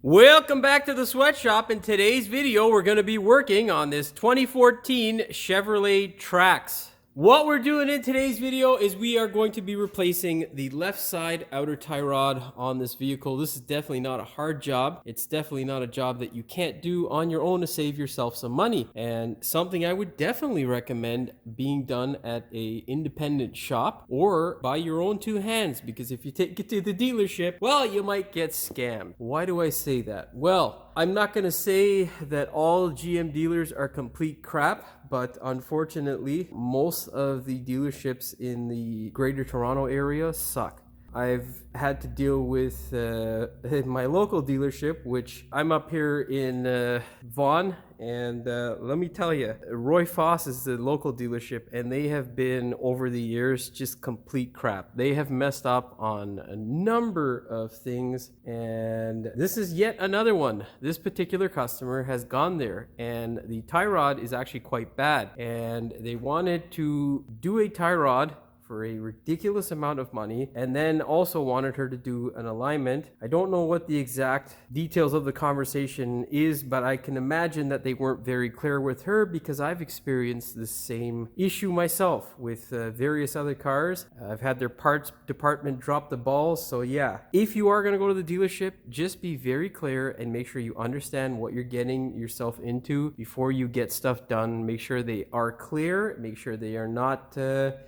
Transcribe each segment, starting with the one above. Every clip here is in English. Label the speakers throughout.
Speaker 1: Welcome back to the sweatshop. In today's video, we're going to be working on this 2014 Chevrolet Trax. What we're doing in today's video is we are going to be replacing the left side outer tie rod on this vehicle. This is definitely not a hard job. It's definitely not a job that you can't do on your own to save yourself some money, and something I would definitely recommend being done at a independent shop or by your own two hands, because if you take it to the dealership, well, you might get scammed. Why do I say that? Well, I'm not going to say that all GM dealers are complete crap, but unfortunately, most of the dealerships in the Greater Toronto area suck. I've had to deal with my local dealership, which I'm up here in Vaughan, and let me tell you, Roy Foss is the local dealership, and they have been, over the years, just complete crap. They have messed up on a number of things, and this is yet another one. This particular customer has gone there, and the tie rod is actually quite bad, and they wanted to do a tie rod for a ridiculous amount of money, and then also wanted her to do an alignment. I don't know what the exact details of the conversation is, but I can imagine that they weren't very clear with her, because I've experienced the same issue myself with various other cars. I've had their parts department drop the ball. So yeah, if you are going to go to the dealership, just be very clear and make sure you understand what you're getting yourself into before you get stuff done. Make sure they are clear, make sure they are not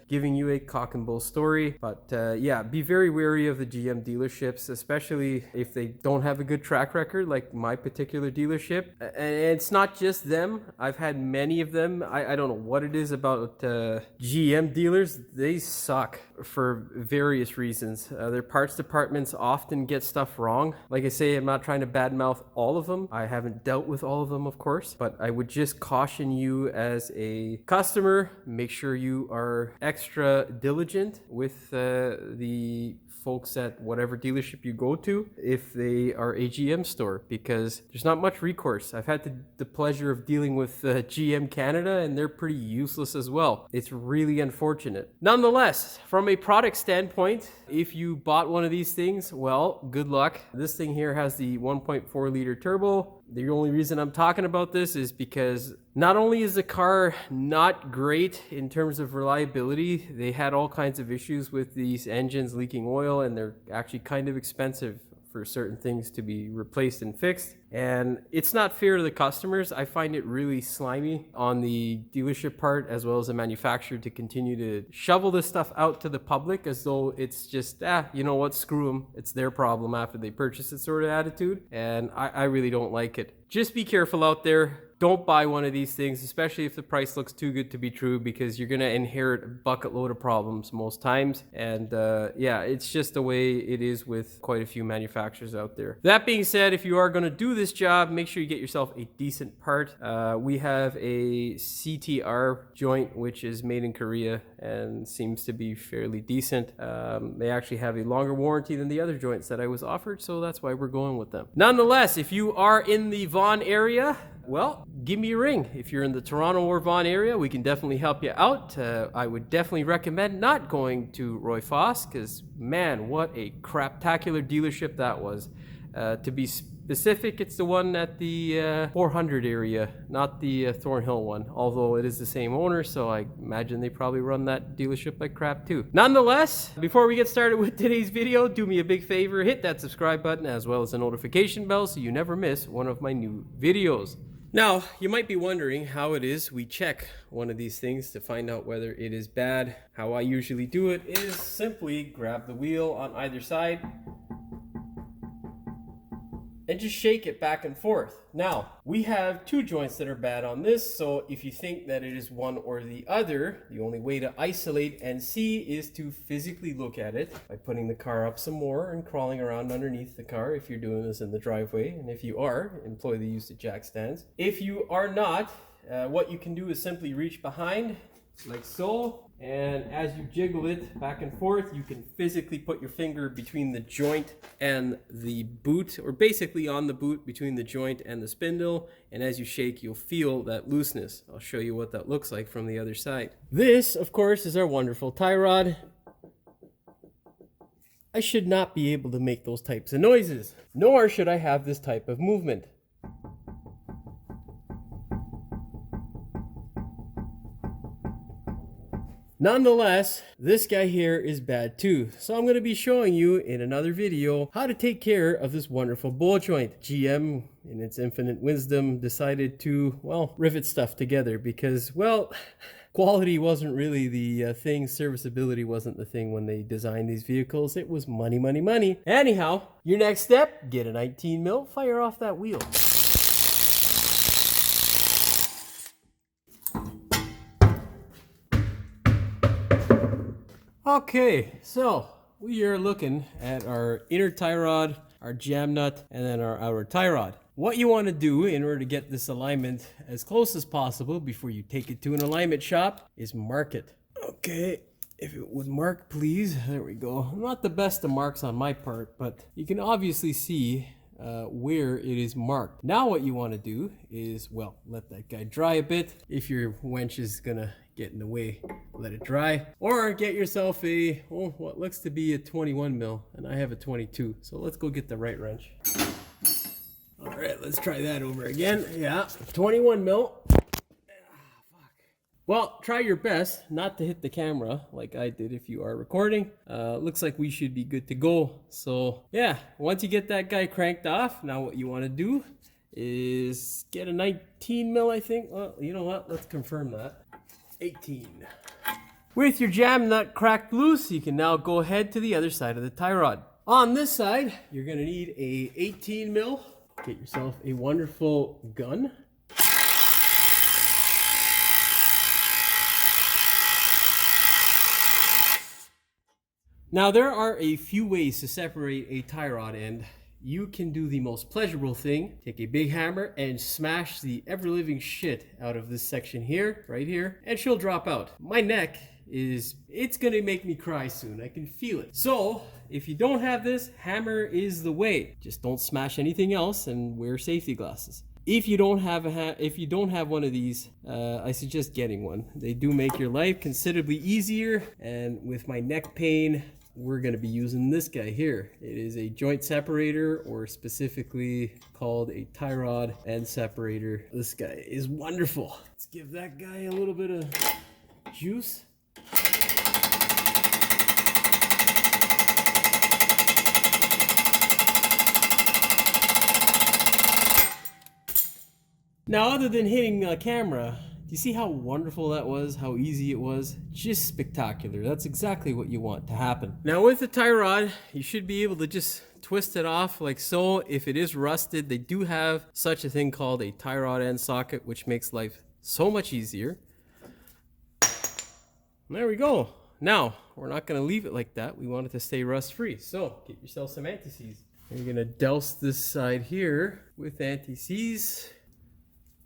Speaker 1: giving you a cock and bull story. But yeah, be very wary of the GM dealerships, especially if they don't have a good track record like my particular dealership. And it's not just them. I've had many of them. I don't know what it is about GM dealers. They suck for various reasons. Their parts departments often get stuff wrong. Like I say, I'm not trying to badmouth all of them. I haven't dealt with all of them, of course, but I would just caution you as a customer, make sure you are extra diligent with the folks at whatever dealership you go to if they are a GM store, because there's not much recourse. I've had the pleasure of dealing with GM Canada, and they're pretty useless as well. It's really unfortunate. Nonetheless, from a product standpoint, if you bought one of these things, well, good luck. This thing here has the 1.4 liter turbo. The only reason I'm talking about this is because not only is the car not great in terms of reliability, they had all kinds of issues with these engines leaking oil, and they're actually kind of expensive for certain things to be replaced and fixed. And it's not fair to the customers. I find it really slimy on the dealership part as well as the manufacturer to continue to shovel this stuff out to the public as though it's just, you know what, screw them. It's their problem after they purchase it sort of attitude. And I really don't like it. Just be careful out there. Don't buy one of these things, especially if the price looks too good to be true, because you're going to inherit a bucket load of problems most times. And yeah, it's just the way it is with quite a few manufacturers out there. That being said, if you are going to do this job, make sure you get yourself a decent part. We have a CTR joint, which is made in Korea and seems to be fairly decent. They actually have a longer warranty than the other joints that I was offered, so that's why we're going with them. Nonetheless, if you are in the Vaughan area, well, give me a ring. If you're in the Toronto or Vaughan area, we can definitely help you out. I would definitely recommend not going to Roy Foss, because man, what a craptacular dealership that was. To be specific, it's the one at the 400 area, not the Thornhill one, although it is the same owner, so I imagine they probably run that dealership like crap too. Nonetheless, before we get started with today's video, do me a big favor, hit that subscribe button as well as the notification bell so you never miss one of my new videos. Now, you might be wondering how it is we check one of these things to find out whether it is bad. How I usually do it is simply grab the wheel on either side and just shake it back and forth. Now, we have two joints that are bad on this, so if you think that it is one or the other, the only way to isolate and see is to physically look at it by putting the car up some more and crawling around underneath the car if you're doing this in the driveway. And if you are, employ the use of jack stands. If you are not, what you can do is simply reach behind like so, and as you jiggle it back and forth, you can physically put your finger between the joint and the boot, or basically on the boot between the joint and the spindle, and as you shake, you'll feel that looseness. I'll show you what that looks like from the other side. This, of course, is our wonderful tie rod. I should not be able to make those types of noises, nor should I have this type of movement. Nonetheless, this guy here is bad too. So I'm going to be showing you in another video how to take care of this wonderful bolt joint. GM, in its infinite wisdom, decided to, well, rivet stuff together because, well, quality wasn't really the thing. Serviceability wasn't the thing when they designed these vehicles. It was money, money, money. Anyhow, your next step, get a 19 mil, fire off that wheel. Okay, so we are looking at our inner tie rod, our jam nut, and then our outer tie rod. What you want to do in order to get this alignment as close as possible before you take it to an alignment shop is mark it. Okay, if it would mark, please. There we go. Not the best of marks on my part, but you can obviously see where it is marked. Now what you want to do is, well, let that guy dry a bit. If your winch is gonna get in the way, let it dry, or get yourself a what looks to be a 21 mil, and I have a 22. So let's go get the right wrench. All right, let's try that over again. Yeah, 21 mil. Well, try your best not to hit the camera like I did if you are recording. Looks like we should be good to go. So yeah, once you get that guy cranked off, now what you want to do is get a 19 mil, I think. Well, you know what? Let's confirm that. 18. With your jam nut cracked loose, you can now go ahead to the other side of the tie rod. On this side, you're going to need a 18 mil. Get yourself a wonderful gun. Now there are a few ways to separate a tie rod end. You can do the most pleasurable thing, take a big hammer and smash the ever-living shit out of this section here, right here, and she'll drop out. My neck it's gonna make me cry soon, I can feel it. So, if you don't have this, hammer is the way. Just don't smash anything else and wear safety glasses. If you don't have one of these, I suggest getting one. They do make your life considerably easier, and with my neck pain, we're going to be using this guy here. It is a joint separator, or specifically called a tie rod end separator. This guy is wonderful. Let's give that guy a little bit of juice. Now, other than hitting the camera, do you see how wonderful that was? How easy it was? Just spectacular. That's exactly what you want to happen. Now with the tie rod, you should be able to just twist it off like so. If it is rusted, they do have such a thing called a tie rod end socket, which makes life so much easier. There we go. Now, we're not going to leave it like that. We want it to stay rust free. So get yourself some anti-seize. You're going to douse this side here with anti-seize.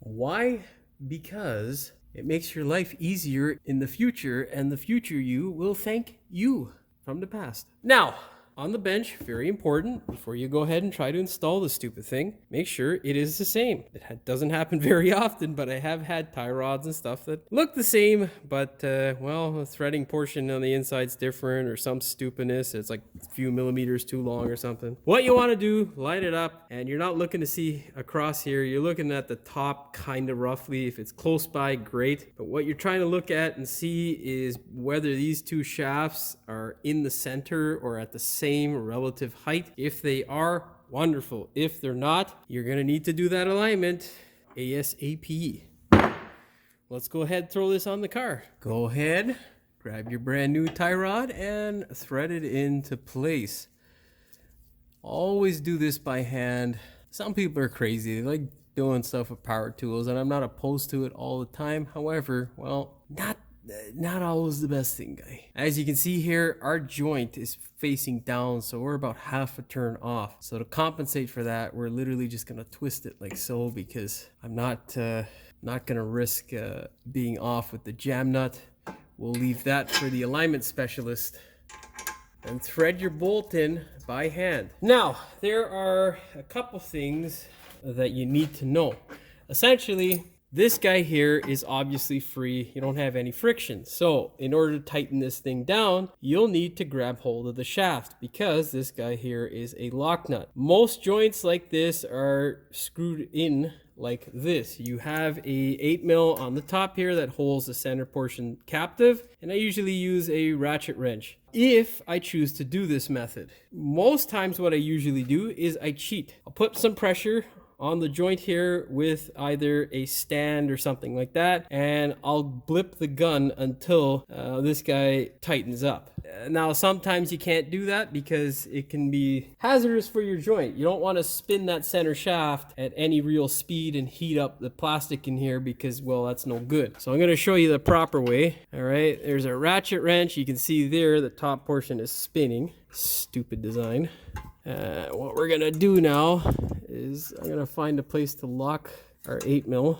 Speaker 1: Why? Because it makes your life easier in the future, and the future you will thank you from the past. Now, on the bench, very important, before you go ahead and try to install this stupid thing, make sure it is the same. It doesn't happen very often, but I have had tie rods and stuff that look the same, but, well, the threading portion on the inside's different, or some stupidness. It's like a few millimeters too long or something. What you want to do, line it up, and you're not looking to see across here. You're looking at the top kind of roughly. If it's close by, great. But what you're trying to look at and see is whether these two shafts are in the center or at the same relative height. If they are, wonderful. If they're not, you're going to need to do that alignment ASAP. Let's go ahead and throw this on the car. Go ahead, grab your brand new tie rod and thread it into place. Always do this by hand. Some people are crazy. They like doing stuff with power tools, and I'm not opposed to it all the time. However, well, not always the best thing, guy. As you can see here, our joint is facing down, so we're about half a turn off. So to compensate for that, we're literally just gonna twist it like so, because I'm not gonna risk being off with the jam nut. We'll leave that for the alignment specialist. And thread your bolt in by hand. Now, there are a couple things that you need to know. Essentially, This guy here is obviously free. You don't have any friction. So in order to tighten this thing down, you'll need to grab hold of the shaft because this guy here is a lock nut. Most joints like this are screwed in like this. You have a 8mm on the top here that holds the center portion captive, and I usually use a ratchet wrench if I choose to do this method. Most times what I usually do is I cheat. I'll put some pressure on the joint here with either a stand or something like that, and I'll blip the gun until this guy tightens up. Now sometimes you can't do that because it can be hazardous for your joint. You don't want to spin that center shaft at any real speed and heat up the plastic in here because, well, that's no good. So I'm going to show you the proper way. All right, there's a ratchet wrench. You can see there the top portion is spinning. Stupid design. What we're gonna do now is I'm gonna find a place to lock our 8mm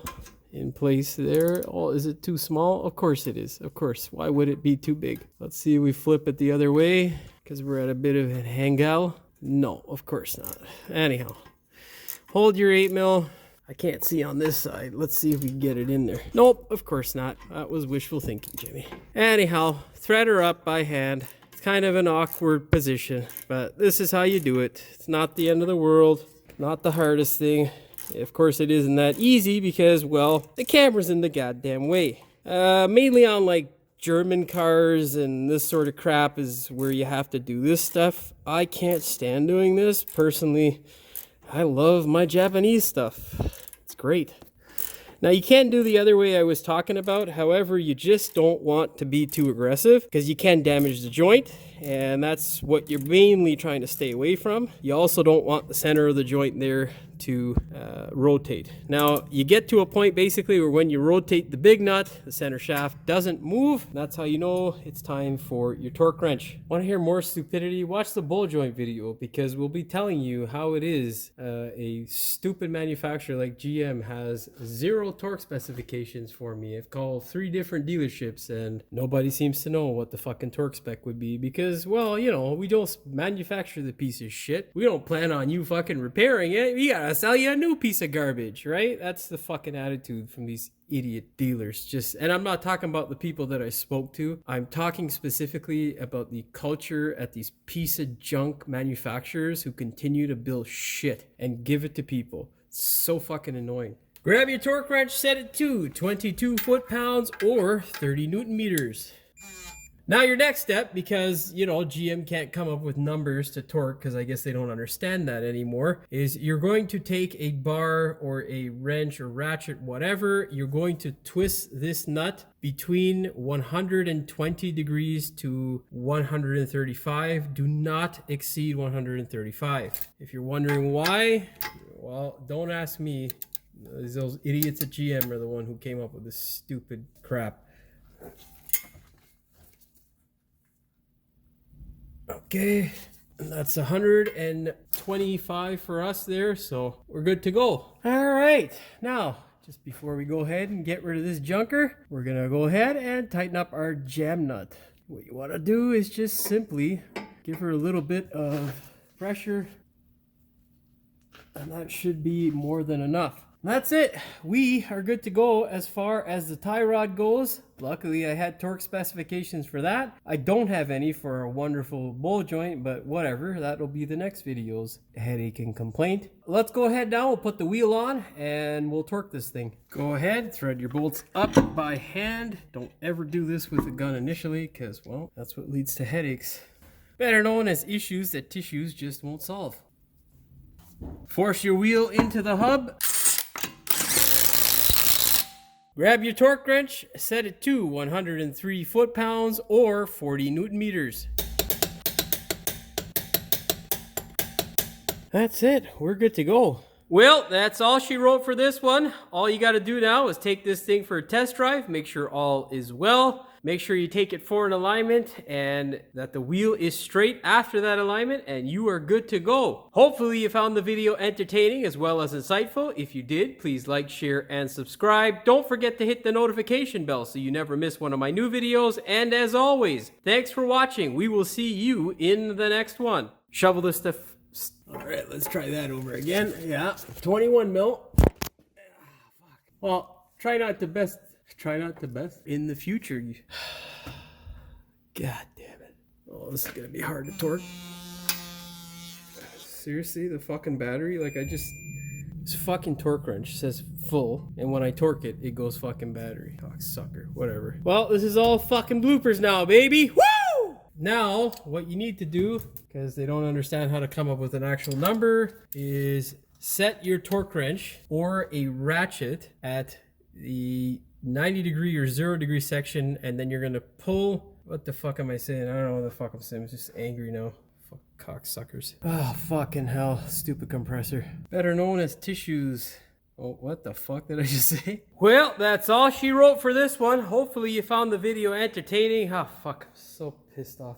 Speaker 1: in place there. Oh, is it too small? Of course it is. Of course. Why would it be too big? Let's see if we flip it the other way because we're at a bit of an angle. No, of course not. Anyhow, hold your 8mm. I can't see on this side. Let's see if we can get it in there. Nope, of course not. That was wishful thinking, Jimmy. Anyhow, thread her up by hand. Kind of an awkward position, but this is how you do it. It's not the end of the world, not the hardest thing. Of course it isn't that easy because, well, the camera's in the goddamn way. Mainly on like German cars and this sort of crap is where you have to do this stuff. I can't stand doing this. Personally, I love my Japanese stuff. It's great. Now you can't do the other way I was talking about. However, you just don't want to be too aggressive because you can damage the joint, and that's what you're mainly trying to stay away from. You also don't want the center of the joint there to rotate. Now you get to a point basically where when you rotate the big nut, the center shaft doesn't move. That's how you know it's time for your torque wrench. Want to hear more stupidity? Watch the ball joint video because we'll be telling you how it is a stupid manufacturer like GM has zero torque specifications for me. I've called 3 different dealerships and nobody seems to know what the fucking torque spec would be because, well, you know, we don't manufacture the piece of shit. We don't plan on you fucking repairing it. We gotta sell you a new piece of garbage, right? That's the fucking attitude from these idiot dealers. And I'm not talking about the people that I spoke to. I'm talking specifically about the culture at these piece of junk manufacturers who continue to build shit and give it to people. It's so fucking annoying. Grab your torque wrench, set it to 22 foot-pounds or 30 Newton meters. Now your next step, because, you know, GM can't come up with numbers to torque because I guess they don't understand that anymore, is you're going to take a bar or a wrench or ratchet, whatever. You're going to twist this nut between 120 degrees to 135. Do not exceed 135. If you're wondering why, well, don't ask me. Those idiots at GM are the one who came up with this stupid crap. Okay, and that's 125 for us there, so we're good to go. All right, now, just before we go ahead and get rid of this junker, we're gonna go ahead and tighten up our jam nut. What you wanna do is just simply give her a little bit of pressure, and that should be more than enough. That's it. We are good to go as far as the tie rod goes. Luckily, I had torque specifications for that. I don't have any for a wonderful ball joint, but whatever. That'll be the next video's headache and complaint. Let's go ahead now. We'll put the wheel on and we'll torque this thing. Go ahead, thread your bolts up by hand. Don't ever do this with a gun initially because, well, that's what leads to headaches. Better known as issues that tissues just won't solve. Force your wheel into the hub. Grab your torque wrench, set it to 103 foot-pounds or 40 Newton meters. That's it. We're good to go. Well, that's all she wrote for this one. All you got to do now is take this thing for a test drive, make sure all is well. Make sure you take it for an alignment and that the wheel is straight after that alignment and you are good to go. Hopefully you found the video entertaining as well as insightful. If you did, please like, share, and subscribe. Don't forget to hit the notification bell so you never miss one of my new videos. And as always, thanks for watching. We will see you in the next one. Shovel this stuff. All right, let's try that over again. Yeah, 21 mil. Well, Try not to best. Try not to best. In the future. God damn it. Oh, this is gonna be hard to torque. Seriously, the fucking battery? Like this fucking torque wrench says full, and when I torque it, it goes fucking battery. Cocksucker, whatever. Well, this is all fucking bloopers now, baby. Woo! Now, what you need to do, because they don't understand how to come up with an actual number, is set your torque wrench or a ratchet at the 90 degree or 0 degree section, and then you're gonna pull. What the fuck am I saying? I don't know what the fuck I'm saying. I'm just angry now. Cocksuckers. Oh, fucking hell. Stupid compressor. Better known as tissues. Oh, what the fuck did I just say? Well, that's all she wrote for this one. Hopefully you found the video entertaining. Oh, fuck. I'm so pissed off.